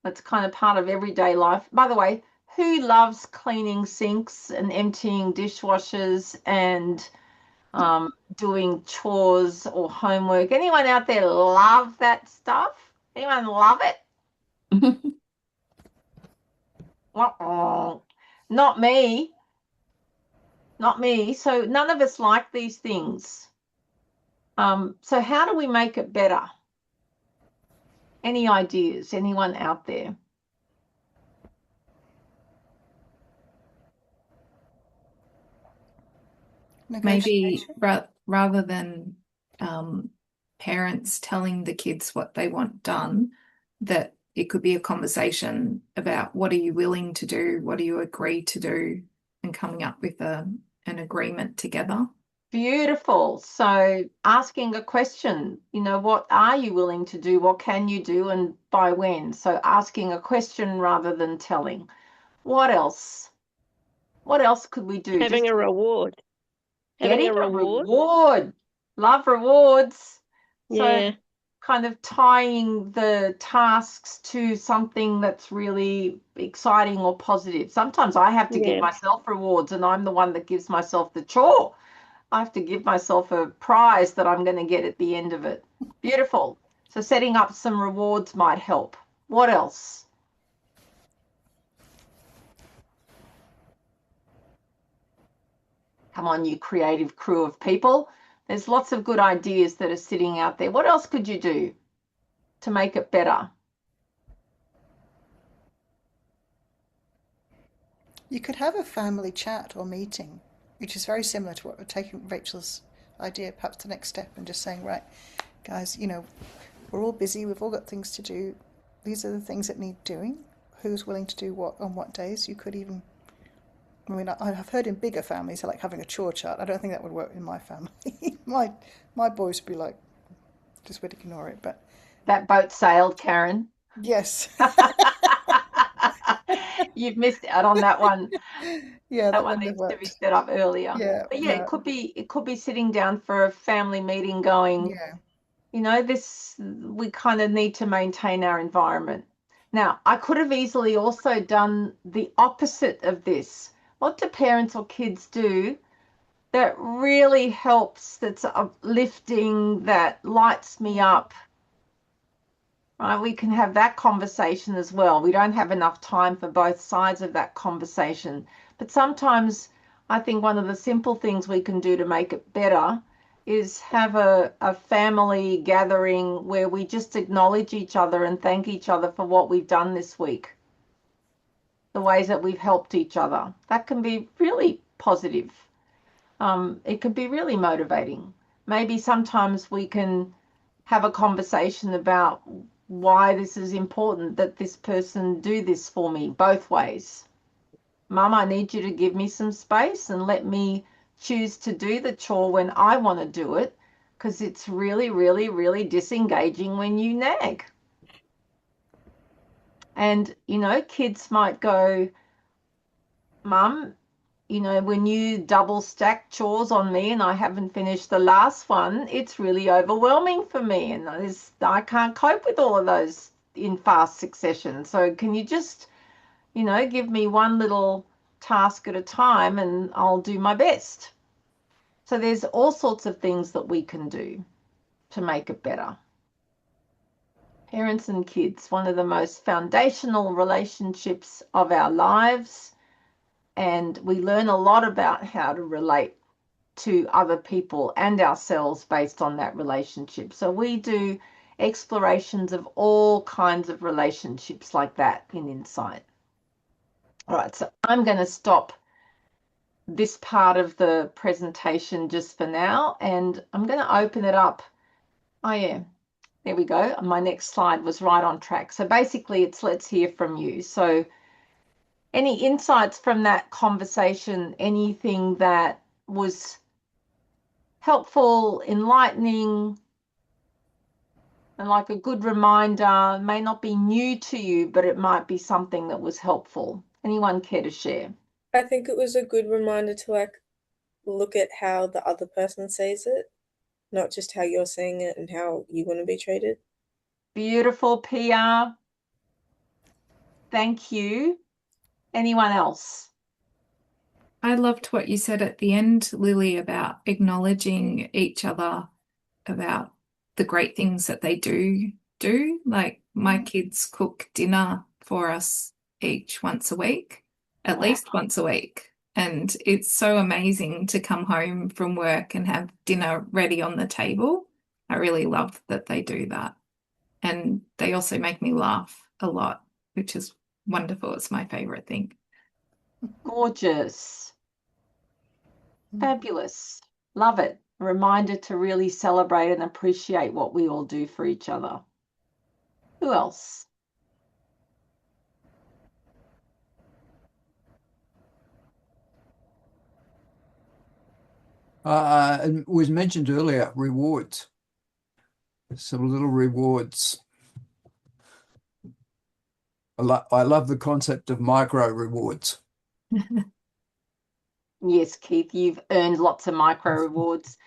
that's kind of part of everyday life. By the way, who loves cleaning sinks and emptying dishwashers and doing chores or homework? Anyone out there love that stuff? Anyone love it? Not me. Not me. So none of us like these things. So how do we make it better? Any ideas? Anyone out there? Maybe rather than parents telling the kids what they want done, that it could be a conversation about what are you willing to do, what do you agree to do, and coming up with an agreement together. Beautiful. So asking a question, what are you willing to do? What can you do and by when? So asking a question rather than telling. What else? What else could we do? Having a reward. Getting a reward. Love rewards. So Yeah. kind of tying the tasks to something that's really exciting or positive. Sometimes I have to give myself rewards and I'm the one that gives myself the chore. I have to give myself a prize that I'm going to get at the end of it. Beautiful. So setting up some rewards might help. What else? Come on, you creative crew of people. There's lots of good ideas that are sitting out there. What else could you do to make it better? You could have a family chat or meeting, which is very similar to what we're taking Rachel's idea, perhaps the next step, and just saying, right, guys, we're all busy, we've all got things to do. These are the things that need doing. Who's willing to do what on what days? You could even, I've heard in bigger families, like having a chore chart. I don't think that would work in my family. my boys would be like, just would ignore it. But that boat sailed, Karen. Yes. You've missed out on that one. Yeah, that one needs to be set up earlier. Yeah, but yeah, no. It could be sitting down for a family meeting, going, we kind of need to maintain our environment. Now, I could have easily also done the opposite of this. What do parents or kids do that really helps, that's uplifting, that lights me up? Right, we can have that conversation as well. We don't have enough time for both sides of that conversation. But sometimes I think one of the simple things we can do to make it better is have a family gathering where we just acknowledge each other and thank each other for what we've done this week, the ways that we've helped each other. That can be really positive. It can be really motivating. Maybe sometimes we can have a conversation about why this is important that this person do this for me, both ways. Mum, I need you to give me some space and let me choose to do the chore when I want to do it, because it's really, really, really disengaging when you nag. And, kids might go, Mum, when you double stack chores on me and I haven't finished the last one, it's really overwhelming for me. And I can't cope with all of those in fast succession. So can you just, give me one little task at a time and I'll do my best. So there's all sorts of things that we can do to make it better. Parents and kids, one of the most foundational relationships of our lives. And we learn a lot about how to relate to other people and ourselves based on that relationship. So we do explorations of all kinds of relationships like that in Insight. All right, so I'm going to stop this part of the presentation just for now, and I'm going to open it up. Oh yeah, there we go. My next slide was right on track. So basically it's let's hear from you. So any insights from that conversation, anything that was helpful, enlightening, and like a good reminder, may not be new to you, but it might be something that was helpful. Anyone care to share? I think it was a good reminder to look at how the other person sees it, not just how you're seeing it and how you want to be treated. Beautiful, PR. Thank you. Anyone else? I loved what you said at the end, Lily, about acknowledging each other, about the great things that they do. Like my kids cook dinner for us each once a week, at least once a week. And it's so amazing to come home from work and have dinner ready on the table. I really love that they do that. And they also make me laugh a lot, which is wonderful. It's my favorite thing. Gorgeous. Fabulous. Love it. A reminder to really celebrate and appreciate what we all do for each other. Who else? And it was mentioned earlier, rewards. Some little rewards. I love the concept of micro rewards. Yes, Keith, you've earned lots of micro rewards.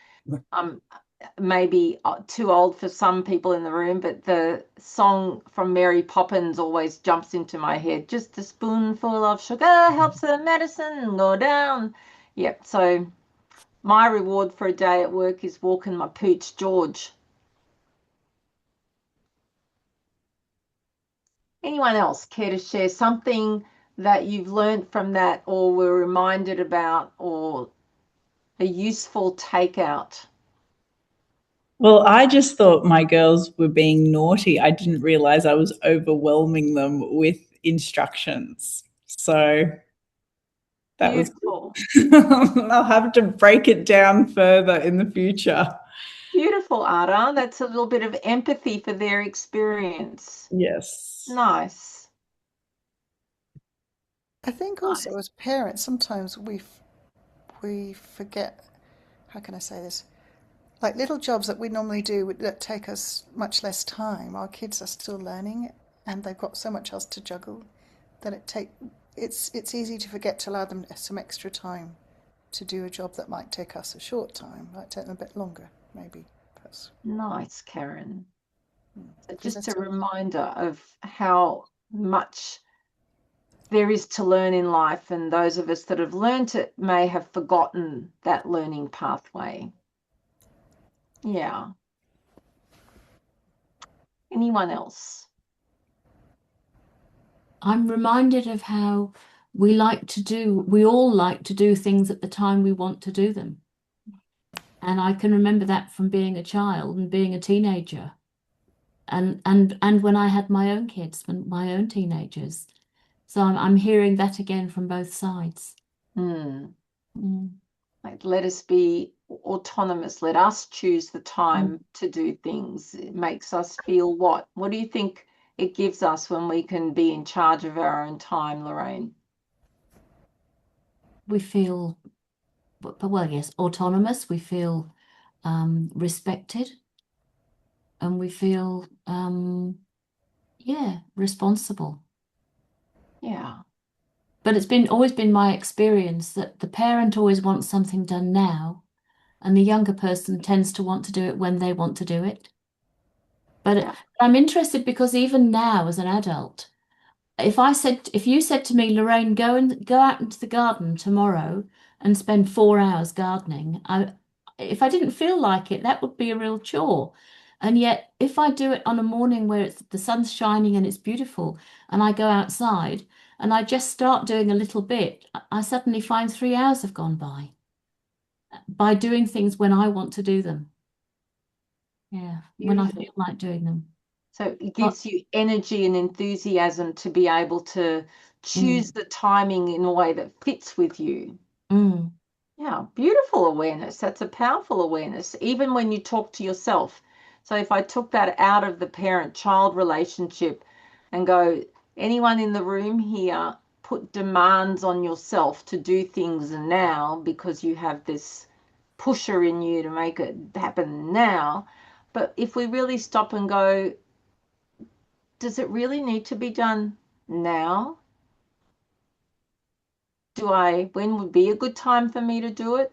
Maybe too old for some people in the room, but the song from Mary Poppins always jumps into my head. Just a spoonful of sugar helps the medicine go down. Yep, so my reward for a day at work is walking my pooch, George. Anyone else care to share something that you've learned from that or were reminded about or a useful takeout? Well, I just thought my girls were being naughty. I didn't realize I was overwhelming them with instructions. So that beautiful. I'll have to break it down further in the future. Beautiful, Ada. That's a little bit of empathy for their experience. Yes. Nice. I think also as parents, sometimes we forget, how can I say this? Like little jobs that we normally do that take us much less time. Our kids are still learning and they've got so much else to juggle that it's easy to forget to allow them some extra time to do a job that might take us a short time, might take them a bit longer, maybe. Perhaps. Nice, Karen. So just a reminder of how much there is to learn in life, and those of us that have learned it may have forgotten that learning pathway. Yeah. Anyone else? I'm reminded of how we all like to do things at the time we want to do them. And I can remember that from being a child and being a teenager. And when I had my own kids, my own teenagers. So I'm hearing that again from both sides. Like, let us be autonomous. Let us choose the time to do things. It makes us feel what? What do you think it gives us when we can be in charge of our own time, Lorraine? We feel, well, yes, autonomous. We feel respected. And we feel, responsible. Yeah. But it's always been my experience that the parent always wants something done now, and the younger person tends to want to do it when they want to do it. But I'm interested because even now as an adult, if you said to me, Lorraine, go out into the garden tomorrow and spend 4 hours gardening, if I didn't feel like it, that would be a real chore. And yet, if I do it on a morning where the sun's shining and it's beautiful, and I go outside and I just start doing a little bit, I suddenly find 3 hours have gone by doing things when I want to do them. Yeah, when I feel like doing them. So it gives you energy and enthusiasm to be able to choose the timing in a way that fits with you. Yeah, beautiful awareness. That's a powerful awareness, even when you talk to yourself. So if I took that out of the parent-child relationship and go, anyone in the room here, put demands on yourself to do things now because you have this pusher in you to make it happen now. But if we really stop and go, does it really need to be done now? When would be a good time for me to do it?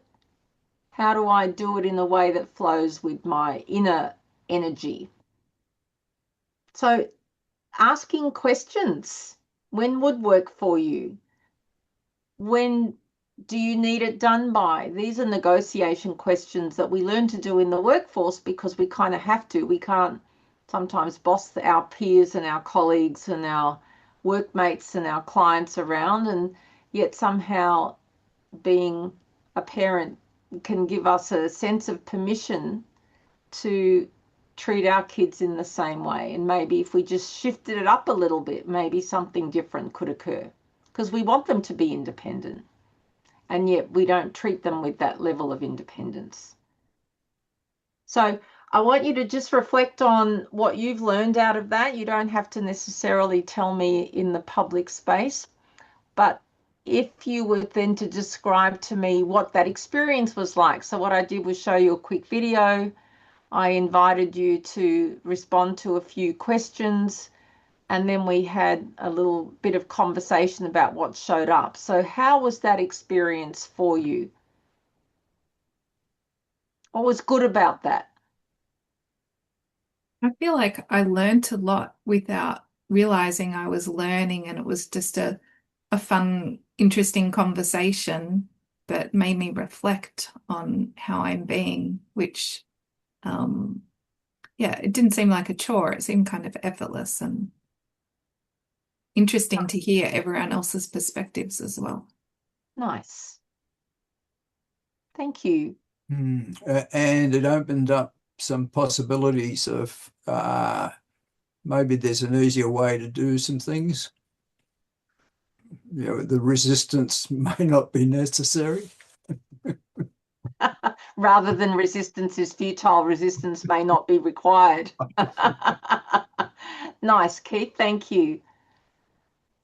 How do I do it in a way that flows with my inner energy? So asking questions, when would work for you? When do you need it done by? These are negotiation questions that we learn to do in the workforce because we kind of have to. We can't sometimes boss our peers and our colleagues and our workmates and our clients around, and yet somehow being a parent can give us a sense of permission to treat our kids in the same way. And maybe if we just shifted it up a little bit, maybe something different could occur, because we want them to be independent, and yet we don't treat them with that level of independence. So I want you to just reflect on what you've learned out of that. You don't have to necessarily tell me in the public space, but if you were then to describe to me what that experience was like. So what I did was show you a quick video. I invited you to respond to a few questions, and then we had a little bit of conversation about what showed up. So how was that experience for you? What was good about that? I feel like I learned a lot without realizing I was learning, and it was just a fun, interesting conversation that made me reflect on how I'm being, which, yeah, it didn't seem like a chore. It seemed kind of effortless and interesting to hear everyone else's perspectives as well. Nice. Thank you. And it opened up some possibilities of maybe there's an easier way to do some things. You know, the resistance may not be necessary. Rather than resistance is futile, resistance may not be required. Nice, Keith. Thank you.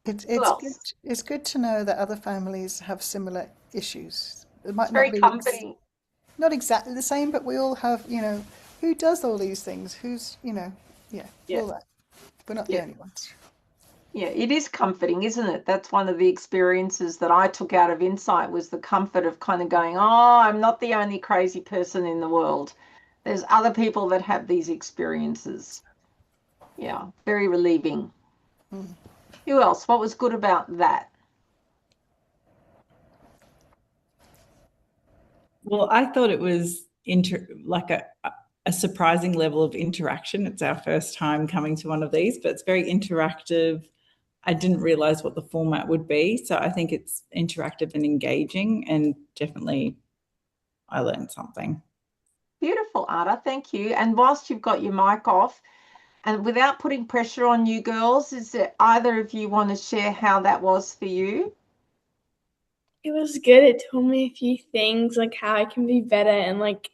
It's good to know that other families have similar issues. It might It's very not be comforting. not exactly the same, but we all have, you know, who does all these things? Who's, you know, all that. We're not the only ones. Yeah, it is comforting, isn't it? That's one of the experiences that I took out of Insight, was the comfort of kind of going, oh, I'm not the only crazy person in the world. There's other people that have these experiences. Yeah, very relieving. Who else? What was good about that? Well, I thought it was like a surprising level of interaction. It's our first time coming to one of these, but it's very interactive. I didn't realize what the format would be. So I think it's interactive and engaging, and definitely I learned something. Beautiful, Ada. Thank you. And whilst you've got your mic off, and without putting pressure on you girls, is there either of you want to share how that was for you? It was good. It taught me a few things, like how I can be better and like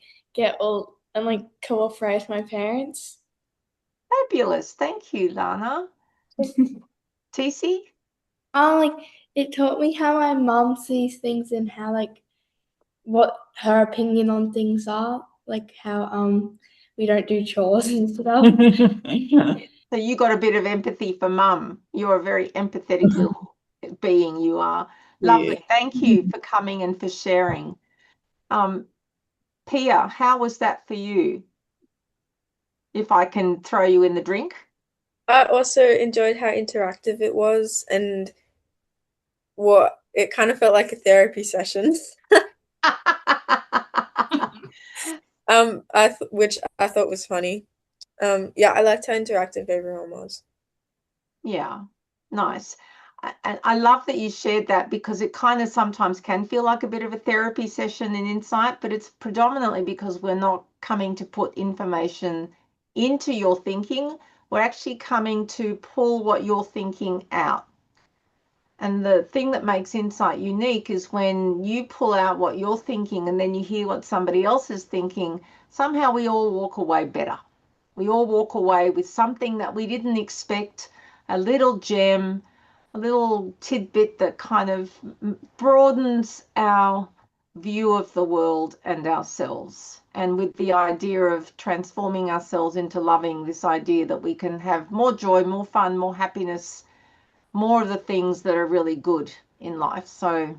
cooperate with my parents. Fabulous. Thank you, Lana. TC? It taught me how my mom sees things and how what her opinion on things are, like how we don't do chores and stuff. So you got a bit of empathy for mum. You're a very empathetic little being, you are. Lovely. Yeah. Thank you for coming and for sharing. Pia, how was that for you? If I can throw you in the drink. I also enjoyed how interactive it was, and it kind of felt like a therapy session. Which I thought was funny. Yeah, I liked how interactive everyone was. Yeah, nice. And I love that you shared that, because it kind of sometimes can feel like a bit of a therapy session in Insight, but it's predominantly because we're not coming to put information into your thinking. We're actually coming to pull what you're thinking out. And the thing that makes Insight unique is when you pull out what you're thinking and then you hear what somebody else is thinking, somehow we all walk away better. We all walk away with something that we didn't expect, a little gem, a little tidbit that kind of broadens our view of the world and ourselves. And with the idea of transforming ourselves into loving, this idea that we can have more joy, more fun, more happiness, more of the things that are really good in life. So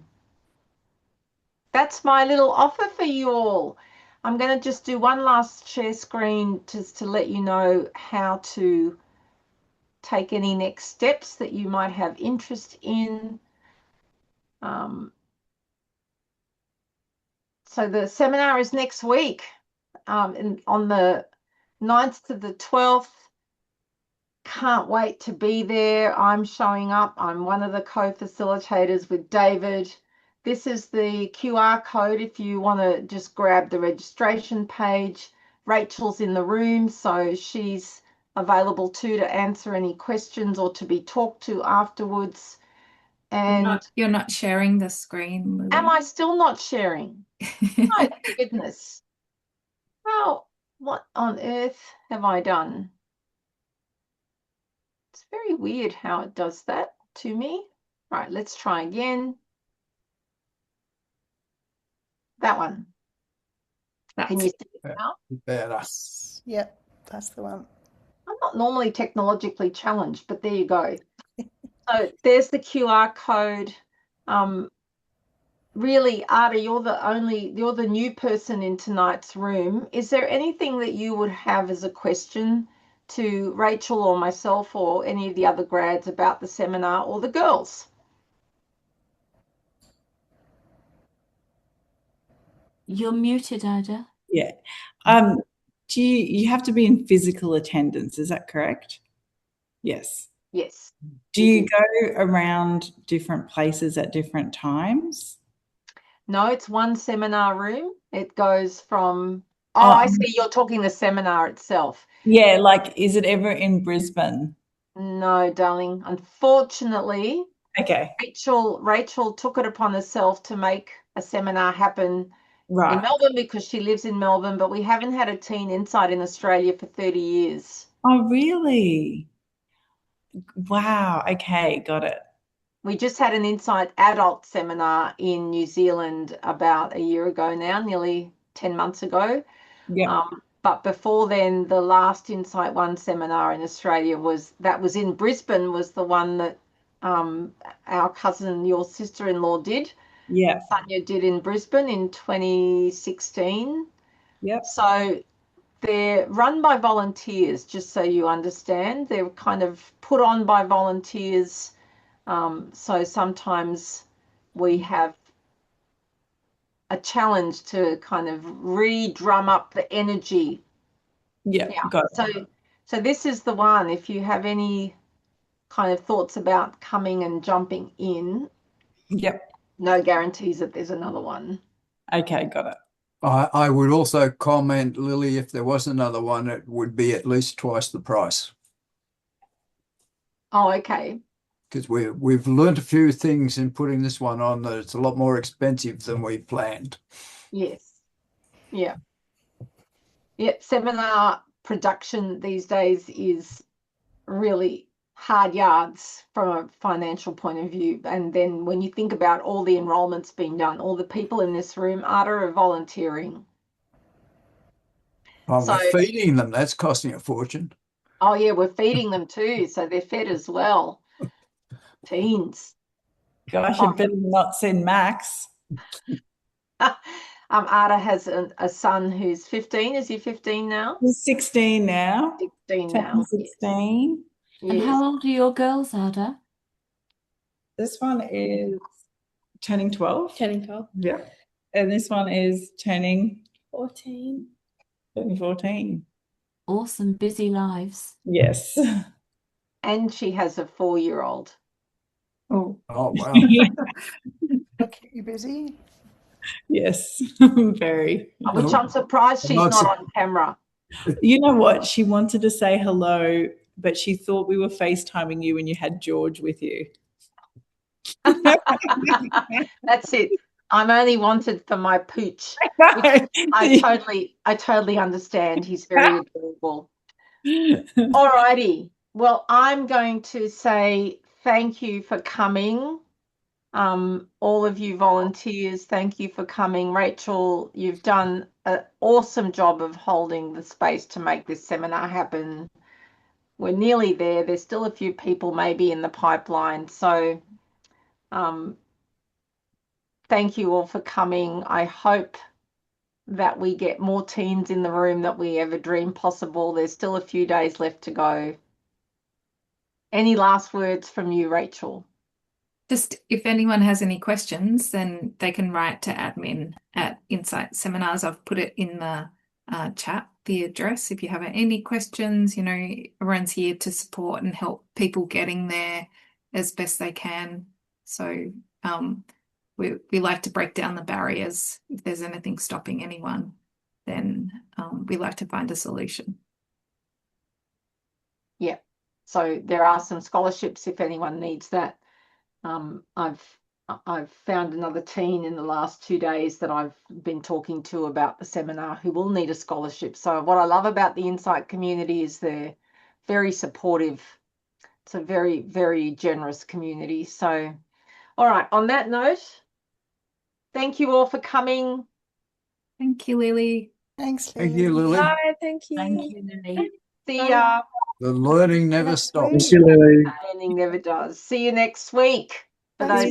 that's my little offer for you all. I'm going to just do one last share screen just to let you know how to take any next steps that you might have interest in. So the seminar is next week, on the 9th to the 12th. Can't wait to be there. I'm showing up. I'm one of the co-facilitators with David. this is the QR code if you want to just grab the registration page. Rachel's in the room, so she's available too to answer any questions or to be talked to afterwards. And You're not sharing the screen, Lily. am I still not sharing? My goodness. Well, what on earth have I done? It's very weird how it does that to me. Right, let's try again. That one. Can you see it now? Better. Yep, that's the one. I'm not normally technologically challenged, but there you go. So there's the QR code. Really, Ada, you're the new person in tonight's room. Is there anything that you would have as a question to Rachel or myself or any of the other grads about the seminar or the girls? You're muted, Ida. Yeah. Do you have to be in physical attendance? Is that correct? Yes. Yes. Do you go around different places at different times? No, it's one seminar room. It goes from, I see, you're talking the seminar itself. Yeah, like, is it ever in Brisbane? No, darling. Unfortunately, okay. Rachel took it upon herself to make a seminar happen in Right. Melbourne because she lives in Melbourne, but we haven't had a Teen Insight in Australia for 30 years. Oh, really? Wow. Okay, got it. We just had an Insight adult seminar in New Zealand about a year ago now, nearly 10 months ago. Yeah. But before then, the last Insight One seminar in Australia was in Brisbane, was the one that our cousin, your sister-in-law, did. Yeah. Sonia did in Brisbane in 2016. Yep. So they're run by volunteers, just so you understand. They're kind of put on by volunteers. So sometimes we have a challenge to kind of re-drum up the energy. Yeah, got it. So this is the one. If you have any kind of thoughts about coming and jumping in, yep, no guarantees that there's another one. Okay, got it. I would also comment, Lily, if there was another one, it would be at least twice the price. Oh, okay. Because we've learned a few things in putting this one on, that it's a lot more expensive than we planned. Yes. Yeah. Yep. Seminar production these days is really hard yards from a financial point of view. And then when you think about all the enrollments being done, all the people in this room are volunteering. Oh, we're feeding them. That's costing a fortune. Oh, yeah, we're feeding them too. So they're fed as well. Teens. Gosh, I better not send Max. Ada has a son who's 15. Is he 15 now? He's 16 now. 16 now. 16. Yes. And how old are your girls, Ada? This one is turning 12. Turning 12. Yeah. And this one is turning 14. 14. Awesome, busy lives. Yes. And she has a 4-year-old. Oh, wow. Okay, you busy? Yes, very. Which I'm surprised she's not on camera. You know what? She wanted to say hello, but she thought we were FaceTiming you when you had George with you. That's it. I'm only wanted for my pooch. I totally understand. He's very adorable. All righty. Well, I'm going to say thank you for coming. All of you volunteers, thank you for coming. Rachel, you've done an awesome job of holding the space to make this seminar happen. We're nearly there. There's still a few people maybe in the pipeline. So thank you all for coming. I hope that we get more teens in the room that we ever dreamed possible. There's still a few days left to go. Any last words from you, Rachel? Just if anyone has any questions, then they can write to admin at Insight Seminars. I've put it in the chat, the address. If you have any questions, you know, everyone's here to support and help people getting there as best they can. So we like to break down the barriers. If there's anything stopping anyone, then we like to find a solution. Yeah. So there are some scholarships if anyone needs that. I've found another teen in the last 2 days that I've been talking to about the seminar who will need a scholarship. So what I love about the Insight community is they're very supportive. It's a very, very generous community. So, all right, on that note, thank you all for coming. Thank you, Lily. Thanks, Lily. Thank you, Lily. Bye, thank you. Thank you, Lily. See ya. The learning never Next stops. week. Thank you, Lily. Learning never does. See you next week. For Thanks, those